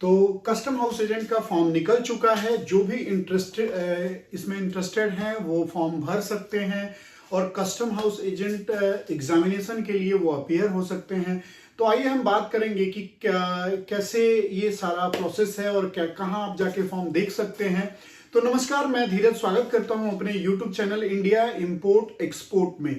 तो custom house agent का form निकल चुका है। जो भी इसमें इंटरेस्टेड हैं वो फॉर्म भर सकते हैं और कस्टम हाउस एजेंट एग्जामिनेशन के लिए वो अपीयर हो सकते हैं। तो आइए हम बात करेंगे कि कैसे ये सारा प्रोसेस है और कहाँ आप जाके फॉर्म देख सकते हैं। तो नमस्कार, मैं धीरज स्वागत करता हूं अपने YouTube channel India import export में।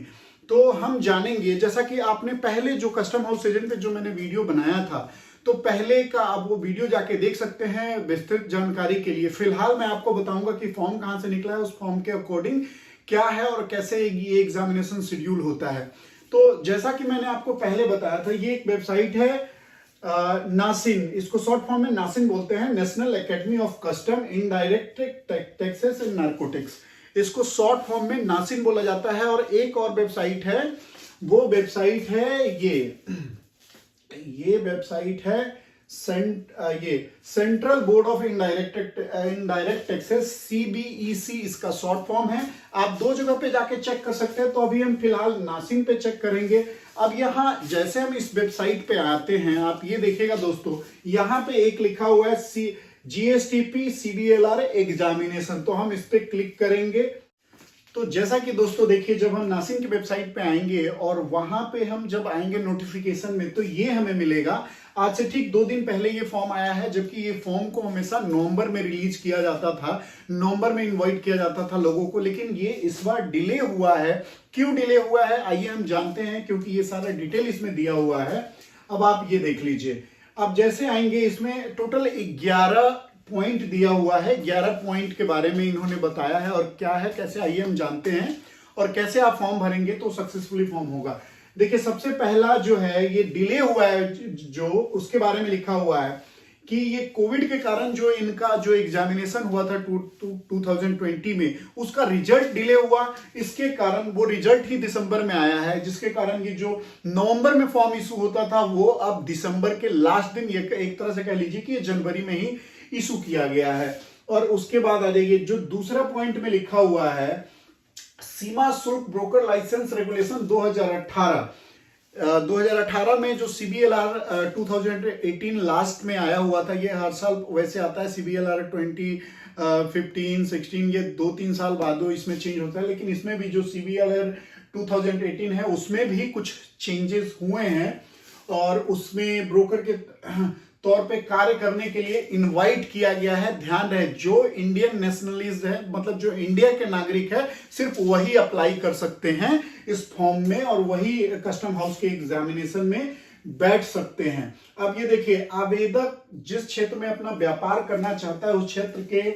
तो हम जानेंगे, जैसा कि आपने पहले जो कस्टम हाउस एजेंट पे जो मैंने वीडियो बनाया था, तो पहले का आप वो वीडियो जाके देख सकते हैं विस्तृत जानकारी के लिए। फिलहाल मैं आपको बताऊंगा कि फॉर्म कहां से निकला है, उस फॉर्म के अकॉर्डिंग क्या है और कैसे ये एग्जामिनेशन शेड्यूल होता है। तो जैसा कि मैंने आपको पहले बताया था, ये एक वेबसाइट है नासिन, इसको शॉर्ट फॉर्म में नासिन बोलते हैं, national academy of custom indirect taxes and narcotics. इसको शॉर्ट फॉर्म में नासिन बोला जाता है। और एक और वेबसाइट है, वो वेबसाइट है ये वेबसाइट है central board of indirect taxes, CBEC इसका शॉर्ट फॉर्म है। आप दो जगह पे जाके चेक कर सकते हैं। तो अभी हम फिलहाल नासिन पे चेक करेंगे। अब यहाँ जैसे हम इस वेबसाइट पे आते हैं, आप ये देखिएगा दोस्तों, यहाँ पे एक लिखा हुआ है GSTP CDLR एग्जामिनेशन। तो हम इस पे क्लिक करेंगे। तो जैसा कि दोस्तों देखिए, जब हम नासिन की वेबसाइट पे आएंगे और वहां पे हम जब आएंगे नोटिफिकेशन में, तो ये हमें मिलेगा। आज से ठीक 2 दिन पहले ये फॉर्म आया है, जबकि ये फॉर्म को हमेशा नवंबर में रिलीज किया जाता था, नवंबर में इनवाइट किया जाता था लोगों को। लेकिन ये इस बार डिले हुआ है। क्यों डिले हुआ है आइए हम जानते हैं, क्योंकि ये सारा डिटेल इसमें दिया हुआ है। अब आप ये देख लीजिए। अब जैसे आएंगे, इसमें टोटल 11 पॉइंट दिया हुआ है। 11 पॉइंट के बारे में इन्होंने बताया है और क्या है कैसे, आइए हम जानते हैं। और कैसे आप फॉर्म भरेंगे तो सक्सेसफुली फॉर्म होगा। देखिए, सबसे पहला जो है, ये डिले हुआ है जो, उसके बारे में लिखा हुआ है कि ये कोविड के कारण जो इनका जो एग्जामिनेशन हुआ था 2020 में, उसका रिजल्ट डिले हुआ। इसके कारण वो रिजल्ट ही दिसंबर में आया है, जिसके कारण ये जो नवंबर में फॉर्म इशू होता था, वो अब दिसंबर के लास्ट दिन, ये एक तरह से कह लीजिए कि ये जनवरी में ही इशू किया गया है। और उसके बाद आ जाइए, जो दूसरा पॉइंट में लिखा हुआ है, सीमा शुल्क ब्रोकर लाइसेंस रेगुलेशन 2018 में जो CBLR 2018 लास्ट में आया हुआ था। ये हर साल वैसे आता है, CBLR 2015, 16, ये 2-3 साल बाद इसमें चेंज होता है। लेकिन इसमें भी जो CBLR 2018 है, उसमें भी कुछ चेंजेस हुए हैं और उसमें ब्रोकर के तौर पे कार्य करने के लिए इनवाइट किया गया है। ध्यान रहे, जो इंडियन नेशनलिस्ट है, मतलब जो इंडिया के नागरिक है, सिर्फ वही अप्लाई कर सकते हैं इस फॉर्म में और वही कस्टम हाउस के एग्जामिनेशन में बैठ सकते हैं। अब ये देखिए, आवेदक जिस क्षेत्र में अपना व्यापार करना चाहता है, उस क्षेत्र के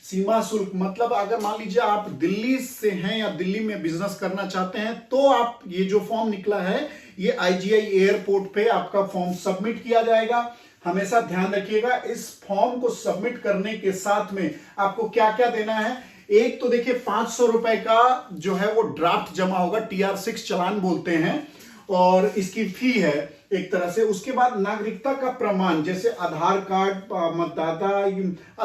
सीमा शुल्क, मतलब अगर मान लीजिए आप दिल्ली से हैं या दिल्ली में बिजनेस करना चाहते हैं, तो आप ये जो फॉर्म निकला है, ये IGI एयरपोर्ट पे आपका फॉर्म सबमिट किया जाएगा। हमेशा ध्यान रखिएगा, इस फॉर्म को सबमिट करने के साथ में आपको क्या क्या देना है। एक तो देखिए, 500 रुपए का जो है वो ड्राफ्ट जमा होगा, TR6 चालान बोलते हैं, और इसकी फी है एक तरह से। उसके बाद नागरिकता का प्रमाण, जैसे आधार कार्ड, मतदाता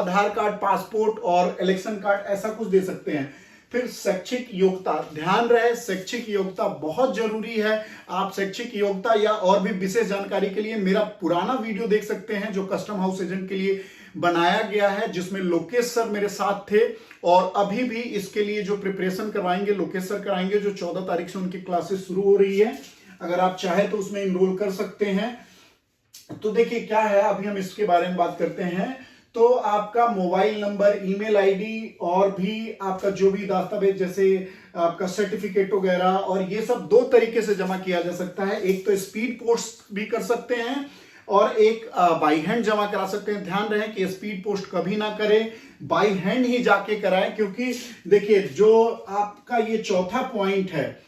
आधार कार्ड, पासपोर्ट और इलेक्शन कार्ड, ऐसा कुछ दे सकते हैं। फिर शैक्षिक योग्यता, ध्यान रहे शैक्षिक योग्यता बहुत जरूरी है। आप शैक्षिक योग्यता या और भी विशेष जानकारी के लिए मेरा पुराना वीडियो देख सकते हैं, जो कस्टम हाउस एजेंट के लिए बनाया गया है, जिसमें लोकेश सर मेरे साथ थे। और अभी भी इसके लिए जो प्रिपरेशन करवाएंगे, लोकेश सर कराएंगे, जो 14 तारीख से उनकी क्लासेस शुरू हो रही है। अगर आप चाहे तो उसमें इनरोल कर सकते हैं। तो देखिए क्या है, अभी हम इसके बारे में बात करते हैं। तो आपका मोबाइल नंबर, ईमेल आईडी और भी आपका जो भी दस्तावेज, जैसे आपका सर्टिफिकेट वगैरह, और ये सब 2 तरीके से जमा किया जा सकता है। एक तो स्पीड पोस्ट भी कर सकते हैं और एक बाई हैंड जमा करा सकते हैं। ध्यान रहे कि स्पीड पोस्ट कभी ना करें, बाई हैंड ही जाके कराएं। क्योंकि देखिए, जो आपका ये चौथा पॉइंट है,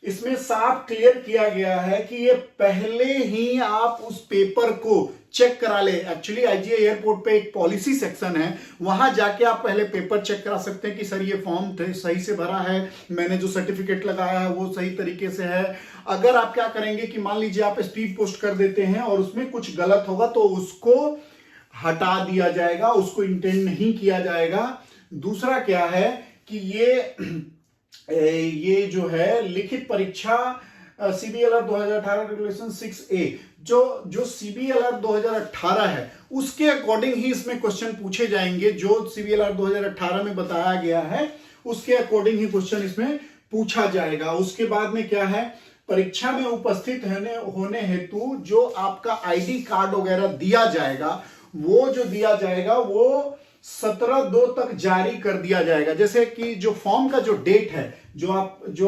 इसमें साफ क्लियर किया गया है कि ये पहले ही आप उस पेपर को चेक करा ले। एक्चुअली IGI एयरपोर्ट पे एक पॉलिसी सेक्शन है, वहां जाके आप पहले पेपर चेक करा सकते हैं कि सर ये फॉर्म सही से भरा है, मैंने जो सर्टिफिकेट लगाया है वो सही तरीके से है। अगर आप क्या करेंगे कि मान लीजिए आप स्पीड पोस्ट कर देते हैं और उसमें कुछ गलत होगा, तो उसको हटा दिया जाएगा, उसको इंटेंड नहीं किया जाएगा। दूसरा क्या है कि ये जो है लिखित परीक्षा CBLR 2018 रेगुलेशन 6A, जो जो CBLR 2018 है उसके अकॉर्डिंग ही इसमें क्वेश्चन पूछे जाएंगे। जो CBLR 2018 में बताया गया है उसके अकॉर्डिंग ही क्वेश्चन इसमें पूछा जाएगा। उसके बाद में क्या है, परीक्षा में उपस्थित होने हेतु जो आपका ID कार्ड वगैरह दिया जाएगा, वो जो दिया जाएगा वो 17/2 तक जारी कर दिया जाएगा। जैसे कि जो फॉर्म का जो डेट है, जो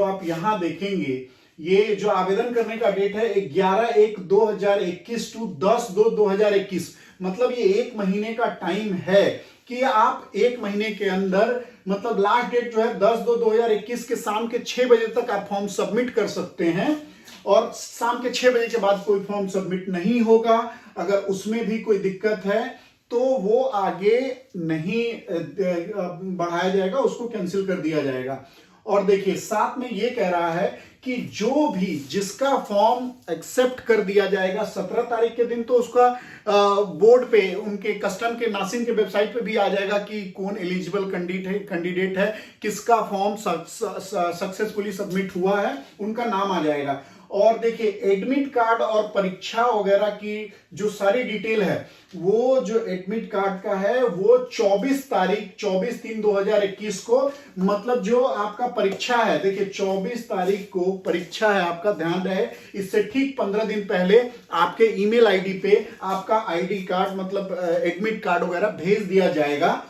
आप यहां देखेंगे, ये जो आवेदन करने का डेट है 11/1/2021 टू 10/2/2021, मतलब ये 1 महीने का टाइम है कि आप 1 महीने के अंदर, मतलब लास्ट डेट जो है 10/2/2021 के शाम के 6 बजे तक आप फॉर्म सबमिट कर सकते हैं। और शाम के 6 बजे के बाद कोई फॉर्म सबमिट नहीं होगा। अगर उसमें भी कोई दिक्कत है तो वो आगे नहीं बढ़ाया जाएगा, उसको कैंसिल कर दिया जाएगा। और देखिए साथ में ये कह रहा है कि जो भी जिसका फॉर्म एक्सेप्ट कर दिया जाएगा 17 तारीख के दिन, तो उसका बोर्ड पे, उनके कस्टम के नासिम के वेबसाइट पे भी आ जाएगा कि कौन एलिजिबल कैंडिडेट है, किसका फॉर्म सक्सेसफुली सबमिट हुआ है, उनका नाम आ जाएगा। और देखिए एडमिट कार्ड और परीक्षा वगैरह की जो सारी डिटेल है, वो जो एडमिट कार्ड का है वो 24/3/2021 को, मतलब जो आपका परीक्षा है, देखिए 24 तारीख को परीक्षा है आपका, ध्यान रहे, इससे ठीक 15 दिन पहले आपके ईमेल आईडी पे आपका ID कार्ड, मतलब एडमिट कार्ड वगैरह भेज दिया जाएगा।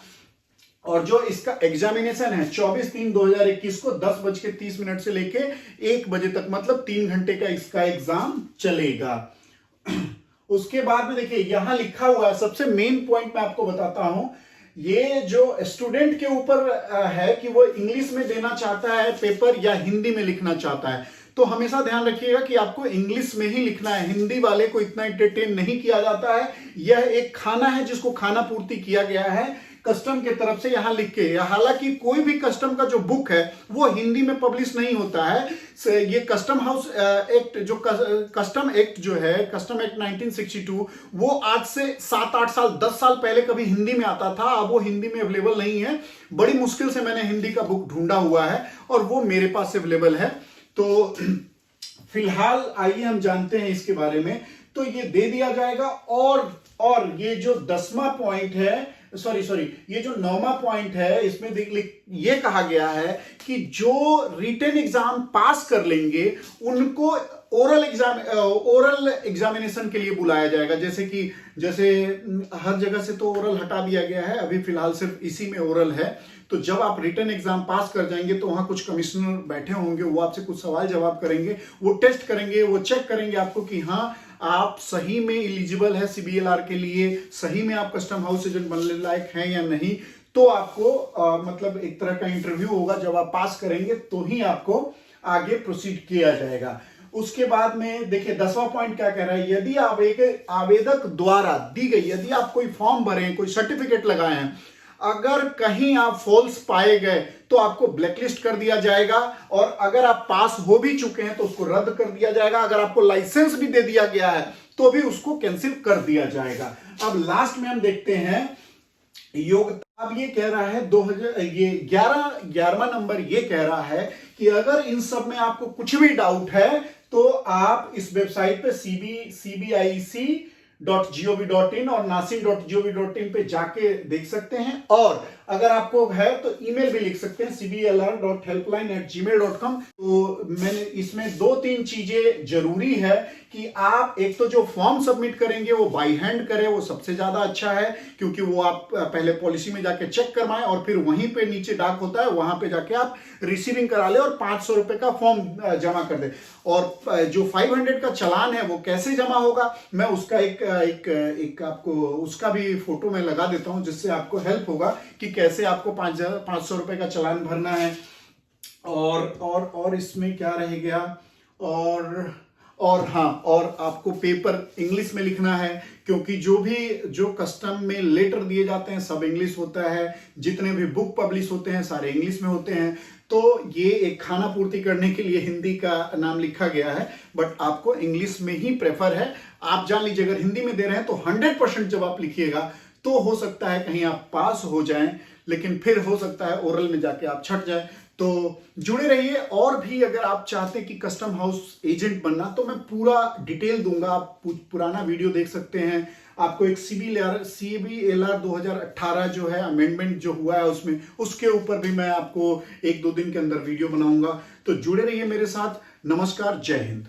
और जो इसका एग्जामिनेशन है 24/3/2021 को 10:30 से लेके 1 बजे तक, मतलब 3 घंटे का इसका एग्जाम चलेगा। उसके बाद में देखिए यहां लिखा हुआ है, सबसे मेन पॉइंट मैं आपको बताता हूं, ये जो स्टूडेंट के ऊपर है कि वो इंग्लिश में देना चाहता है पेपर या हिंदी में लिखना चाहता है। तो हमेशा ध्यान रखिएगा कि आपको इंग्लिश में ही लिखना है, हिंदी वाले को इतना एंटरटेन नहीं किया जाता है। यह एक खाना है जिसको खाना पूर्ति किया गया है कस्टम के तरफ से, यहां लिख के। हालांकि कोई भी कस्टम का जो बुक है वो हिंदी में पब्लिश नहीं होता है। ये कस्टम हाउस एक्ट, जो कस्टम एक्ट जो है, कस्टम एक्ट 1962, वो आज से 7-8 साल 10 साल पहले कभी हिंदी में आता था, अब वो हिंदी में अवेलेबल नहीं है। बड़ी मुश्किल से मैंने हिंदी का बुक ढूंढा हुआ है और वो मेरे पास अवेलेबल है। तो फिलहाल आइए हम जानते हैं इसके बारे में। तो ये दे दिया जाएगा। और ये जो 10वां पॉइंट है, सॉरी ये जो 9वां पॉइंट है, इसमें ये कहा गया है कि जो रिटन एग्जाम पास कर लेंगे उनको ओरल एग्जामिनेशन के लिए बुलाया जाएगा। जैसे हर जगह से तो ओरल हटा दिया गया है, अभी फिलहाल सिर्फ इसी में ओरल है। तो जब आप रिटन एग्जाम पास कर जाएंगे तो वहां कुछ कमिश्नर बैठे होंगे, वो आपसे कुछ सवाल जवाब करेंगे, वो टेस्ट करेंगे, वो चेक करेंगे आपको कि हाँ आप सही में एलिजिबल है CBLR के लिए, सही में आप कस्टम हाउस एजेंट बनने लायक हैं या नहीं। तो आपको मतलब एक तरह का इंटरव्यू होगा, जब आप पास करेंगे तो ही आपको आगे प्रोसीड किया जाएगा। उसके बाद में देखिए 10वां पॉइंट क्या कह रहा है, यदि आप एक आवेदक द्वारा दी गई, यदि आप कोई फॉर्म भरे, कोई सर्टिफिकेट लगाए हैं, अगर कहीं आप फॉल्स पाए गए तो आपको ब्लैकलिस्ट कर दिया जाएगा। और अगर आप पास हो भी चुके हैं तो उसको रद्द कर दिया जाएगा। अगर आपको लाइसेंस भी दे दिया गया है तो भी उसको कैंसिल कर दिया जाएगा। अब लास्ट में हम देखते हैं योग्यता। अब ये कह रहा है 11वां नंबर ये कह रहा है कि अगर इन सब में आपको कुछ भी डाउट है तो आप इस वेबसाइट पे cbic.gov.in और nasim.gov.in पे जाके देख सकते हैं। और अगर आपको है तो ईमेल भी लिख सकते हैं cblr.helpline@gmail.com। तो मैंने इसमें 2-3 चीजें जरूरी है कि आप एक तो जो फॉर्म सबमिट करेंगे वो बाय हैंड करें, वो सबसे ज्यादा अच्छा है, क्योंकि वो आप पहले पॉलिसी में जाके चेक करवाएं और फिर वहीं पे नीचे डाक होता है, वहां पे जाके आप रिसीविंग करा ले और 500 रुपए का फॉर्म जमा कर दे। और जो 500 का चालान है वो कैसे जमा होगा, मैं उसका एक आपको उसका भी फोटो में लगा देता हूं, जिससे आपको हेल्प होगा कि कैसे आपको 500 रुपए का चालान भरना है। और इसमें क्या रह गया, और आपको पेपर इंग्लिश में लिखना है, क्योंकि जो कस्टम में लेटर दिए जाते हैं सब इंग्लिश होता है, जितने भी बुक पब्लिश होते हैं सारे इंग्लिश में होते हैं। तो ये एक खाना पूर्ति करने के लिए हिंदी का नाम लिखा गया है, बट आपको इंग्लिश में ही प्रेफर है। आप जान लीजिए अगर हिंदी में दे रहे हैं तो 100% जब आप लिखिएगा तो हो सकता है कहीं आप पास हो जाएं, लेकिन फिर हो सकता है ओरल में जाके आप छट जाए। तो जुड़े रहिए। और भी अगर आप चाहते हैं कि कस्टम हाउस एजेंट बनना, तो मैं पूरा डिटेल दूंगा। आप पुराना वीडियो देख सकते हैं। आपको एक CBLR 2018 जो है अमेंडमेंट जो हुआ है उसमें, उसके ऊपर भी मैं आपको 1-2 दिन के अंदर वीडियो बनाऊंगा। तो जुड़े रहिए मेरे साथ। नमस्कार, जय हिंद।